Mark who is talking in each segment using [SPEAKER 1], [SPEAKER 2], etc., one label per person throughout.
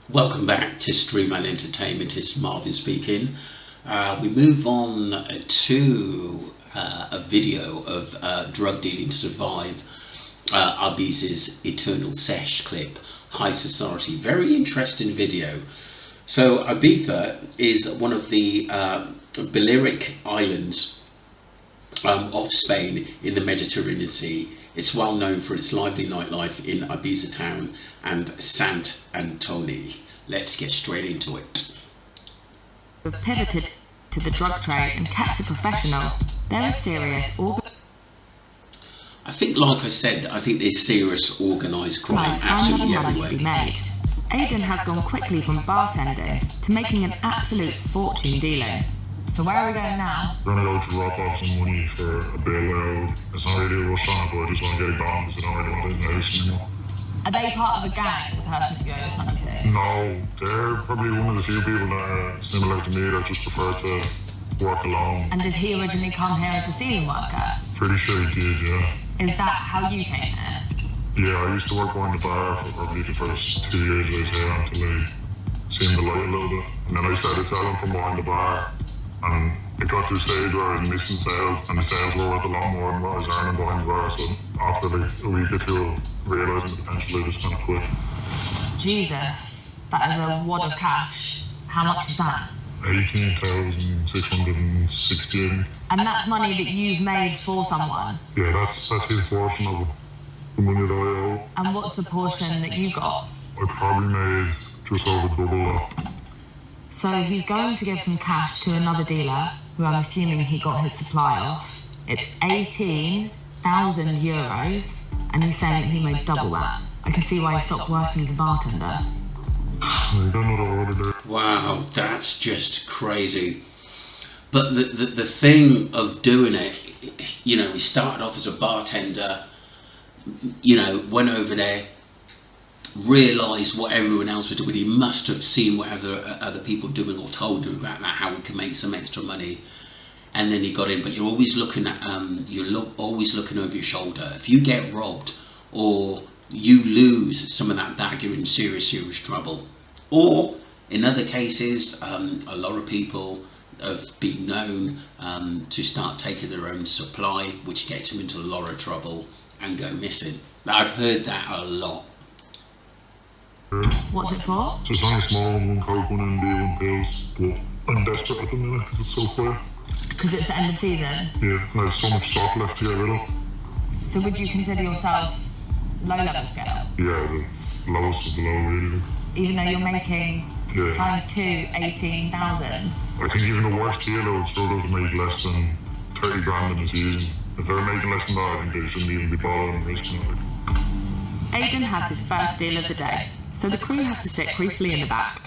[SPEAKER 1] Welcome back to Streamline Entertainment. It's Marvin speaking. We move on to a video of drug dealing survive Ibiza's Eternal Sesh clip, High Society. Very interesting video. So Ibiza is one of the Balearic islands of Spain in the Mediterranean Sea. It's well known for its lively nightlife in Ibiza town and Sant Antoni. Let's get straight into it.
[SPEAKER 2] Have pivoted to the drug trade and kept it professional. There is serious
[SPEAKER 1] I think, like I said, I think there's serious organised crime absolutely everywhere.
[SPEAKER 2] to be made. Aidan has gone quickly from bartending to making an absolute fortune dealing. So where are we going now?
[SPEAKER 3] We're gonna go drop off some money for a bill. It's not really a rush on it, but I just want to get it gone because I don't really want it in the house anymore.
[SPEAKER 2] Are they part of a gang, the person that you owe this money to?
[SPEAKER 3] No, they're probably one of the few people that are similar to me that just prefer to work alone.
[SPEAKER 2] And did he originally come here as a ceiling worker?
[SPEAKER 3] Pretty sure he did, yeah.
[SPEAKER 2] Is that how you came here?
[SPEAKER 3] Yeah, I used to work behind the bar for probably the first 2 years I was here until I seen the light a little bit. And then I started selling from behind the bar. And it got to a stage where I was missing sales, and the sales were worth a lot more than what I was earning behind the bar. So after like a week or two of realising the potential, I just kind of quit.
[SPEAKER 2] Jesus, that is a wad of cash. How much is that?
[SPEAKER 3] 18,660.
[SPEAKER 2] And that's money that you've made for someone.
[SPEAKER 3] Yeah, that's his portion of the money that I owe.
[SPEAKER 2] And what's the portion that you got?
[SPEAKER 3] I probably made just over double that.
[SPEAKER 2] So he's going to give some cash to another dealer, who I'm assuming he got his supply off. It's 18,000 euros, and he's saying that he made double that. I can see why he stopped working as a bartender.
[SPEAKER 3] I got another order there.
[SPEAKER 1] Wow, that's just crazy. But the thing of doing it, you know, he started off as a bartender, you know, went over there, realised what everyone else was doing. He must have seen what other people doing or told him about that, how he can make some extra money, and then he got in. But you're always looking at always looking over your shoulder. If you get robbed or you lose some of that bag, you're in serious trouble. Or in other cases, a lot of people have been known to start taking their own supply, which gets them into a lot of trouble and go missing. I've heard that a lot.
[SPEAKER 2] What's it for?
[SPEAKER 3] So it's only small, one coke, one MD, one pills. But I'm desperate at the minute because it's so quiet.
[SPEAKER 2] Because it's the end of season?
[SPEAKER 3] Yeah, and I have so much stock left to get rid of.
[SPEAKER 2] So would you consider yourself low-level scale?
[SPEAKER 3] Yeah, the lowest of the low, really.
[SPEAKER 2] Even though you're making times 2, 18,000?
[SPEAKER 3] I think even the worst dealer would struggle to make less than 30 grand in a season. If they're making less than that, I think they shouldn't even be bothering and risking it.
[SPEAKER 2] Aidan has his first deal of the day, so the crew has to sit creepily in the back.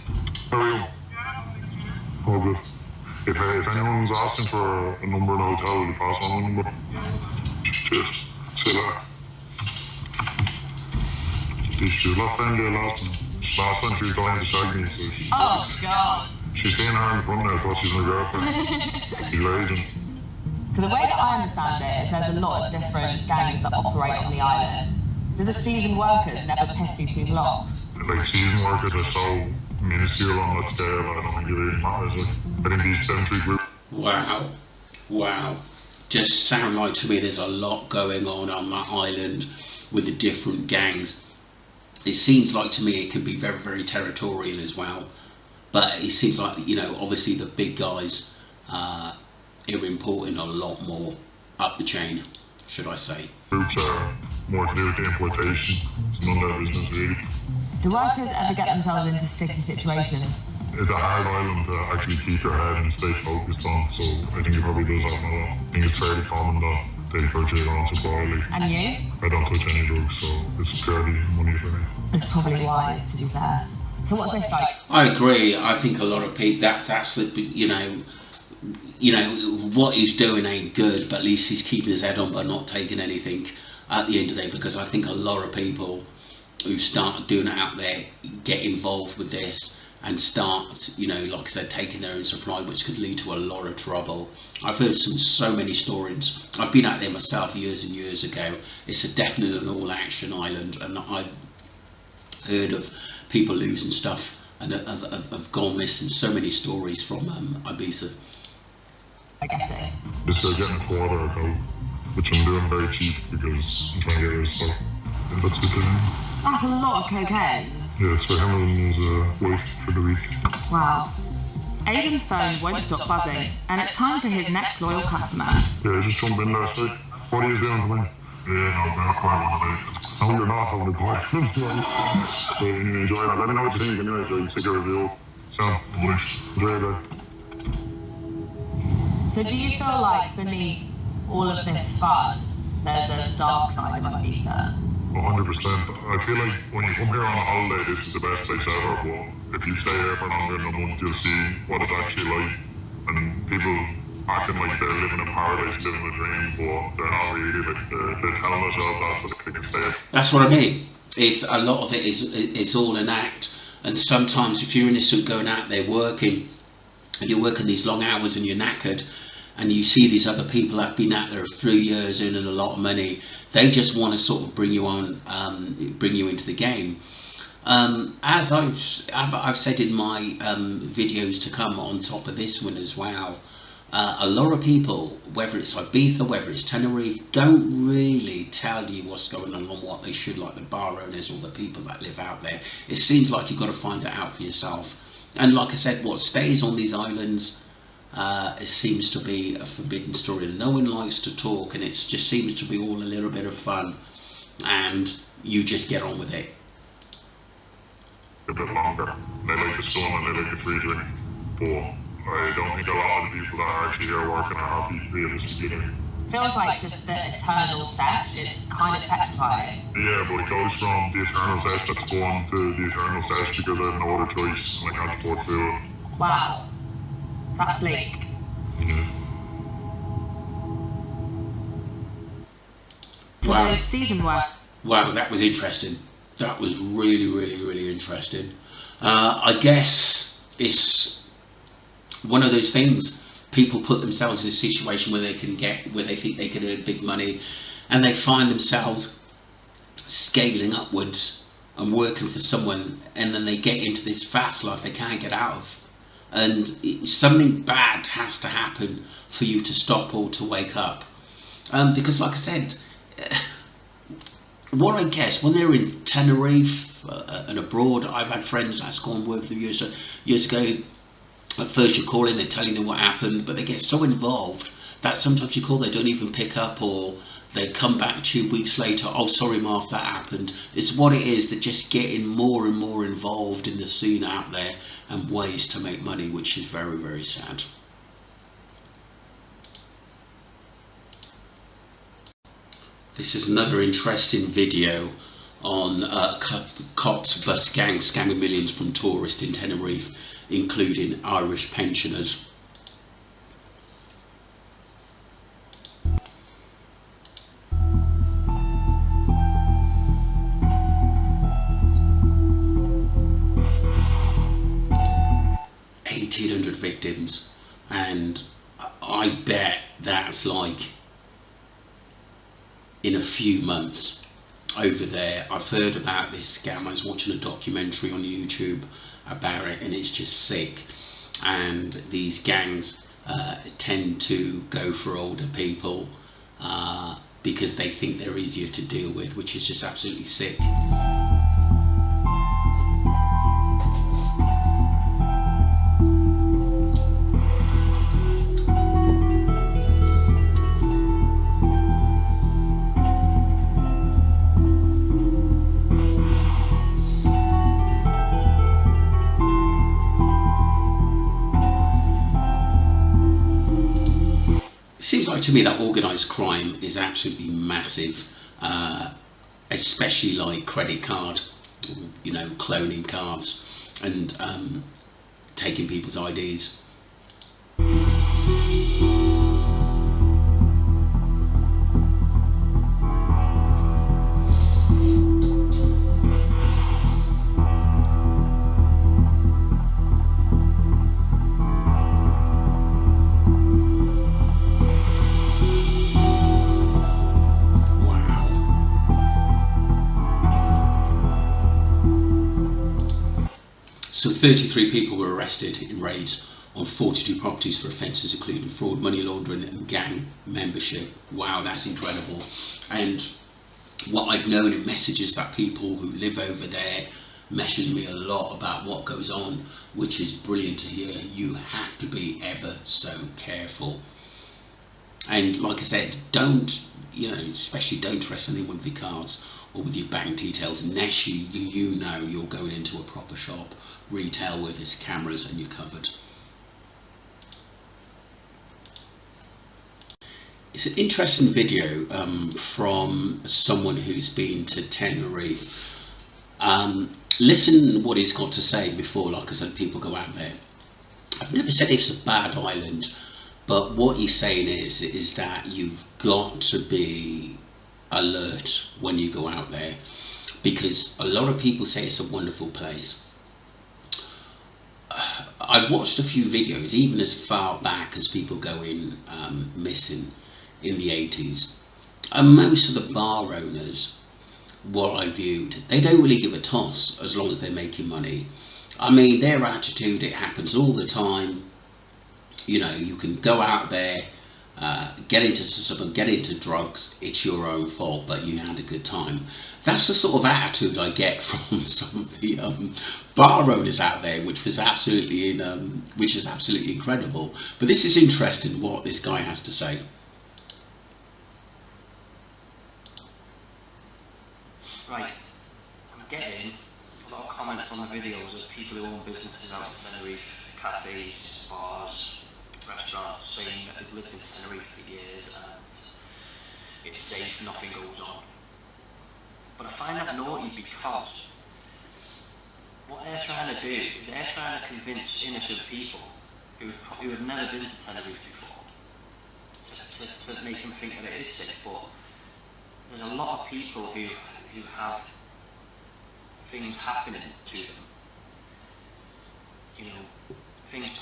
[SPEAKER 3] How are you? All good. If anyone's asking for a number in a hotel, will you pass on the number? Cheers. See you later. She was a lot friendlier last time. Last time she was going to shag me, so
[SPEAKER 2] Oh, God.
[SPEAKER 3] she's seeing her in front there, thought she's my girlfriend. She's raging.
[SPEAKER 2] So the way that I understand it is there's a lot of different gangs that operate on the island. Do the seasoned workers never piss these people off?
[SPEAKER 3] Like, season workers are so minuscule on that scale, I don't think it really matters. Like, I think these three groups.
[SPEAKER 1] Wow. Just sound like to me there's a lot going on that island with the different gangs. It seems like to me it can be very, very territorial as well. But it seems like, you know, obviously the big guys are importing a lot more up the chain, should I say.
[SPEAKER 3] Groups are more to do with the importation. It's none of their business, really.
[SPEAKER 2] Do workers ever get themselves into sticky situations?
[SPEAKER 3] It's a hard island to actually keep your head and stay focused on, so I think it probably does happen a lot. I think it's fairly common that they purchase their own supply. Like,
[SPEAKER 2] And you?
[SPEAKER 3] I don't touch any drugs, so it's purely money for me.
[SPEAKER 2] It's probably wise, to be fair. So what's this like?
[SPEAKER 1] I agree. I think a lot of people that's the, you know what he's doing ain't good, but at least he's keeping his head on by not taking anything at the end of the day. Because I think a lot of people who start doing it out there get involved with this and start, you know, like I said, taking their own supply, which could lead to a lot of trouble. I've heard so many stories. I've been out there myself years and years ago. It's definitely an all-action island, and I've heard of people losing stuff and have gone missing. So many stories from Ibiza.
[SPEAKER 2] I get it.
[SPEAKER 3] This guy's getting a quarter of coke, which I'm doing very cheap because I'm trying to get rid of stuff. And that's good to him.
[SPEAKER 2] That's a lot of cocaine.
[SPEAKER 3] Yeah, it's for him and his wife for the week.
[SPEAKER 2] Wow. Aidan's phone won't stop buzzing, and it's time for his next loyal customer.
[SPEAKER 3] Yeah, just jump in there straight. What are you doing for me? Yeah, no, I'm quiet on the day. No, you're not having a quiet. But anyway, enjoy that. Let me know what you think anyway, so you can take a review. So, enjoy it.
[SPEAKER 2] So do you feel like beneath all of this fun, there's a dark side of Ibiza?
[SPEAKER 3] 100%. I feel like when you come here on a holiday, this is the best place ever, but if you stay here for longer than a month, you'll see what it's actually like. And people acting like they're living in paradise, living a dream, but they're not really. Like they're telling themselves that so they can stay.
[SPEAKER 1] That's what I mean. It's a lot of it is all an act, and sometimes if you're innocent going out there working, and you're working these long hours and you're knackered, and you see these other people that have been out there for 3 years earning a lot of money, they just want to sort of bring you on, bring you into the game. As I've said in my videos to come on top of this one as well, a lot of people, whether it's Ibiza, whether it's Tenerife, don't really tell you what's going on and what they should, like the bar owners or the people that live out there. It seems like you've got to find it out for yourself. And like I said, what stays on these islands, it seems to be a forbidden story. No one likes to talk, and it just seems to be all a little bit of fun, and you just get on with it.
[SPEAKER 3] A bit longer. They like the sun and they like the free drink, but I don't think a lot of the people that are actually here working are happy realistically.
[SPEAKER 2] Feels like just the eternal sesh. It's kind of petrifying.
[SPEAKER 3] Yeah, but it goes from the eternal sesh that's fun to the eternal sesh because I have no other choice and I can't afford food.
[SPEAKER 2] Wow. That's bleak.
[SPEAKER 3] Yeah.
[SPEAKER 1] Wow.
[SPEAKER 2] There's season work.
[SPEAKER 1] Wow, that was interesting. That was really, really, really interesting. I guess it's one of those things. People put themselves in a situation where they think they can earn big money, and they find themselves scaling upwards and working for someone, and then they get into this fast life they can't get out of. And something bad has to happen for you to stop or to wake up. Because like I said, what I guess, when they're in Tenerife and abroad, I've had friends that's gone work with them years ago. At first you call in, they're telling them what happened, but they get so involved that sometimes you call, they don't even pick up, or they come back 2 weeks later, oh sorry Marv, that happened. It's what it is, that just getting more and more involved in the scene out there and ways to make money, which is very, very sad. This is another interesting video on cops bus gang scamming millions from tourists in Tenerife, including Irish pensioners. Victims, and I bet that's like in a few months over there. I've heard about this scam. I was watching a documentary on YouTube about it, and it's just sick. And these gangs tend to go for older people because they think they're easier to deal with, which is just absolutely sick. Seems like to me that organised crime is absolutely massive, especially like credit card, you know, cloning cards and taking people's IDs. Some 33 people were arrested in raids on 42 properties for offences including fraud, money laundering and gang membership. Wow, that's incredible. And what I've known in messages that people who live over there message me a lot about what goes on, which is brilliant to hear. You have to be ever so careful. And like I said, don't, especially don't trust anyone with your cards or with your bank details unless you know you're going into a proper shop, retail with its cameras and you're covered. It's an interesting video from someone who's been to Tenerife. Listen what he's got to say before, like I said, people go out there. I've never said it's a bad island, but what he's saying is that you've got to be alert when you go out there, because a lot of people say it's a wonderful place. I've watched a few videos, even as far back as people going missing in the 80s, and most of the bar owners, what I viewed, they don't really give a toss as long as they're making money. I mean, their attitude, it happens all the time. You can go out there, get into something, get into drugs, it's your own fault, but you had a good time. That's the sort of attitude I get from some of the bar owners out there, which is absolutely incredible. But this is interesting what this guy has to say.
[SPEAKER 4] Right, I'm getting a lot of comments on the videos of people who own businesses out in Tenerife, cafes, bars, restaurants, saying that they've lived in Tenerife for years and it's safe, nothing goes on. But I find that naughty because what they're trying to do is they're trying to convince innocent people who have never been to Tenerife before to make them think that it is safe. But there's a lot of people who have things happening to them. Things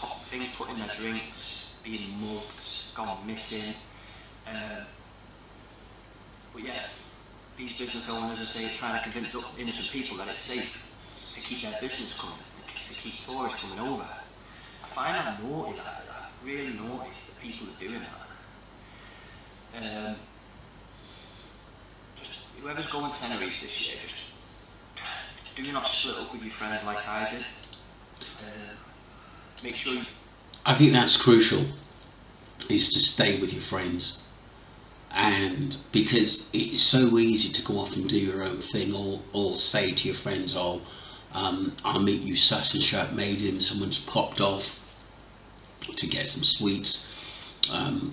[SPEAKER 4] put in their drinks, being mugged, gone missing. But yeah, these business owners are trying to convince innocent people that it's safe to keep their business coming, to keep tourists coming over. I find that naughty, that really naughty, that people are doing that. Just whoever's going to Tenerife this year, just do not split up with your friends like I did. Make sure
[SPEAKER 1] I think that's crucial, is to stay with your friends. And because it's so easy to go off and do your own thing, or say to your friends, I'll meet you such and such, maybe someone's popped off to get some sweets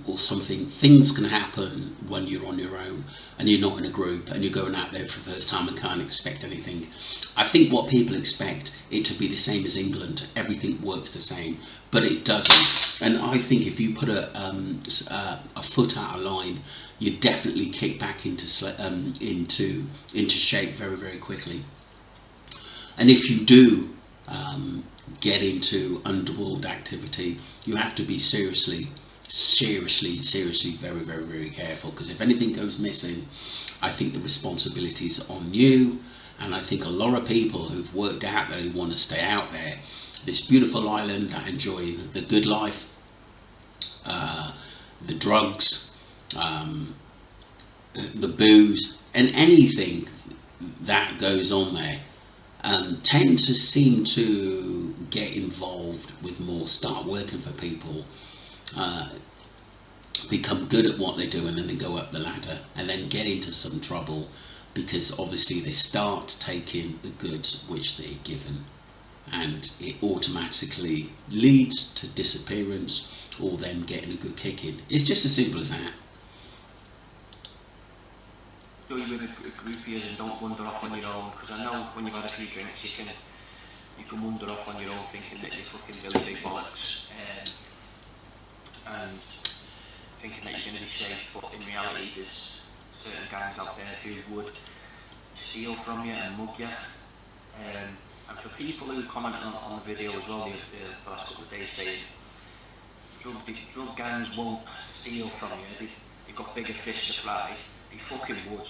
[SPEAKER 1] or something. Things can happen when you're on your own and you're not in a group and you're going out there for the first time and can't expect anything. I think what people expect it to be the same as England, everything works the same, but it doesn't. And I think if you put a foot out of line, you definitely kick back into shape very, very quickly. And if you do get into underworld activity, you have to be seriously very, very, very careful, because if anything goes missing, I think the responsibility is on you. And I think a lot of people who've worked out that they want to stay out there, this beautiful island, that enjoy the good life, the drugs, the booze, and anything that goes on there, tend to seem to get involved with more, start working for people, become good at what they do, and then they go up the ladder and then get into some trouble, because obviously they start taking the goods which they're given, and it automatically leads to disappearance or them getting a good kick in. It's just as simple as that.
[SPEAKER 4] Go with a group of years and don't wander off on your own, because I know when you've had a few drinks you can wander off on your own thinking that you're fucking Billy Big Bollocks, and thinking that you're going to be safe, but in reality there's certain gangs out there who would steal from you and mug you. And for people who commented on the video as well the last couple of days saying drug gangs won't steal from you, they've got bigger fish to fry, they fucking would.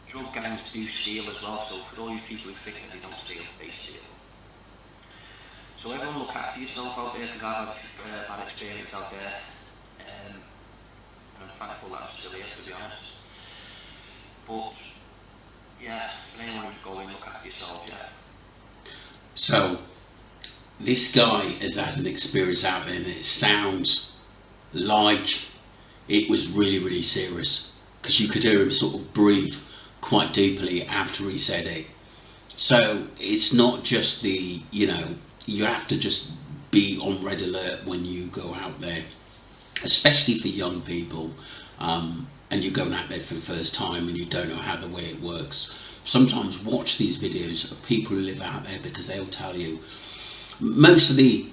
[SPEAKER 4] Drug gangs do steal as well, so for all these people who think that they don't steal, they steal. So everyone look after yourself out there, because I've had a bad experience out there, and I'm thankful that I'm still here, to be honest. But yeah, for anyone who's going, look after yourself, yeah.
[SPEAKER 1] So this guy has had an experience out there, and it sounds like it was really, really serious, because you could hear him sort of breathe quite deeply after he said it. So it's not just the, you have to just be on red alert when you go out there, especially for young people, and you're going out there for the first time and you don't know how the way it works. Sometimes watch these videos of people who live out there, because they'll tell you. Most of the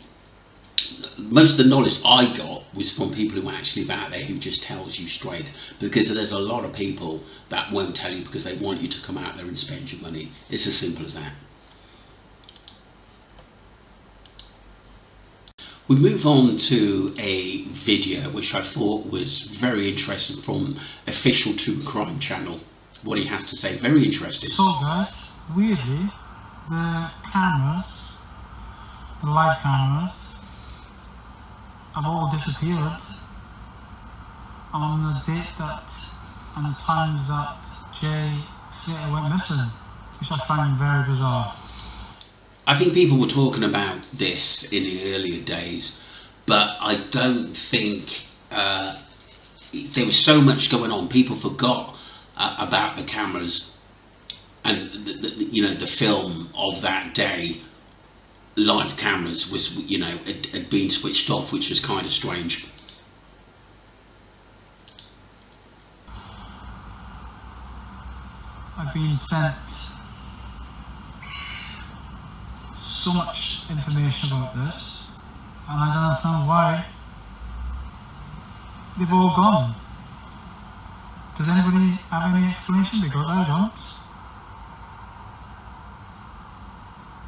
[SPEAKER 1] knowledge I got was from people who actually live out there, who just tells you straight, because there's a lot of people that won't tell you because they want you to come out there and spend your money. It's as simple as that. We move on to a video which I thought was very interesting from Official True Crime Channel. What he has to say, very interesting.
[SPEAKER 5] So guys, weirdly, the cameras, the live cameras, have all disappeared on the date and the times that Jay Slater went missing, which I find very bizarre.
[SPEAKER 1] I think people were talking about this in the earlier days, but I don't think there was so much going on. People forgot about the cameras and the film of that day. Live cameras was had been switched off, which was kind of strange.
[SPEAKER 5] I've been sent so much information about this, and I don't understand why they've all gone. Does anybody have any explanation? Because I don't.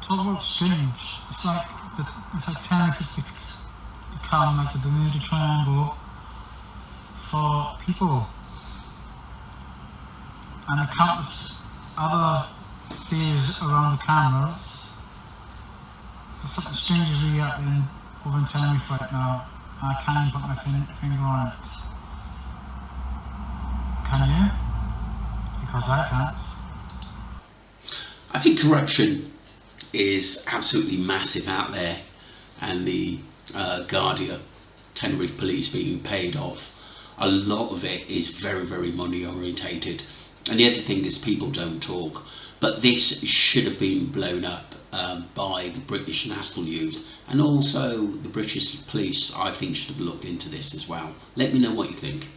[SPEAKER 5] Talk about strange. It's like tenerife become like the Bermuda Triangle for people, and the countless other theories around the cameras. There's something strange is really happening over in Tenerife right now, and I can't even put my finger on it. Can you? Because I can't.
[SPEAKER 1] I think corruption is absolutely massive out there, and the Guardia Tenerife police being paid off, a lot of it is very, very money orientated. And the other thing is, people don't talk, but this should have been blown up by the British National News, and also the British police, I think, should have looked into this as well. Let me know what you think.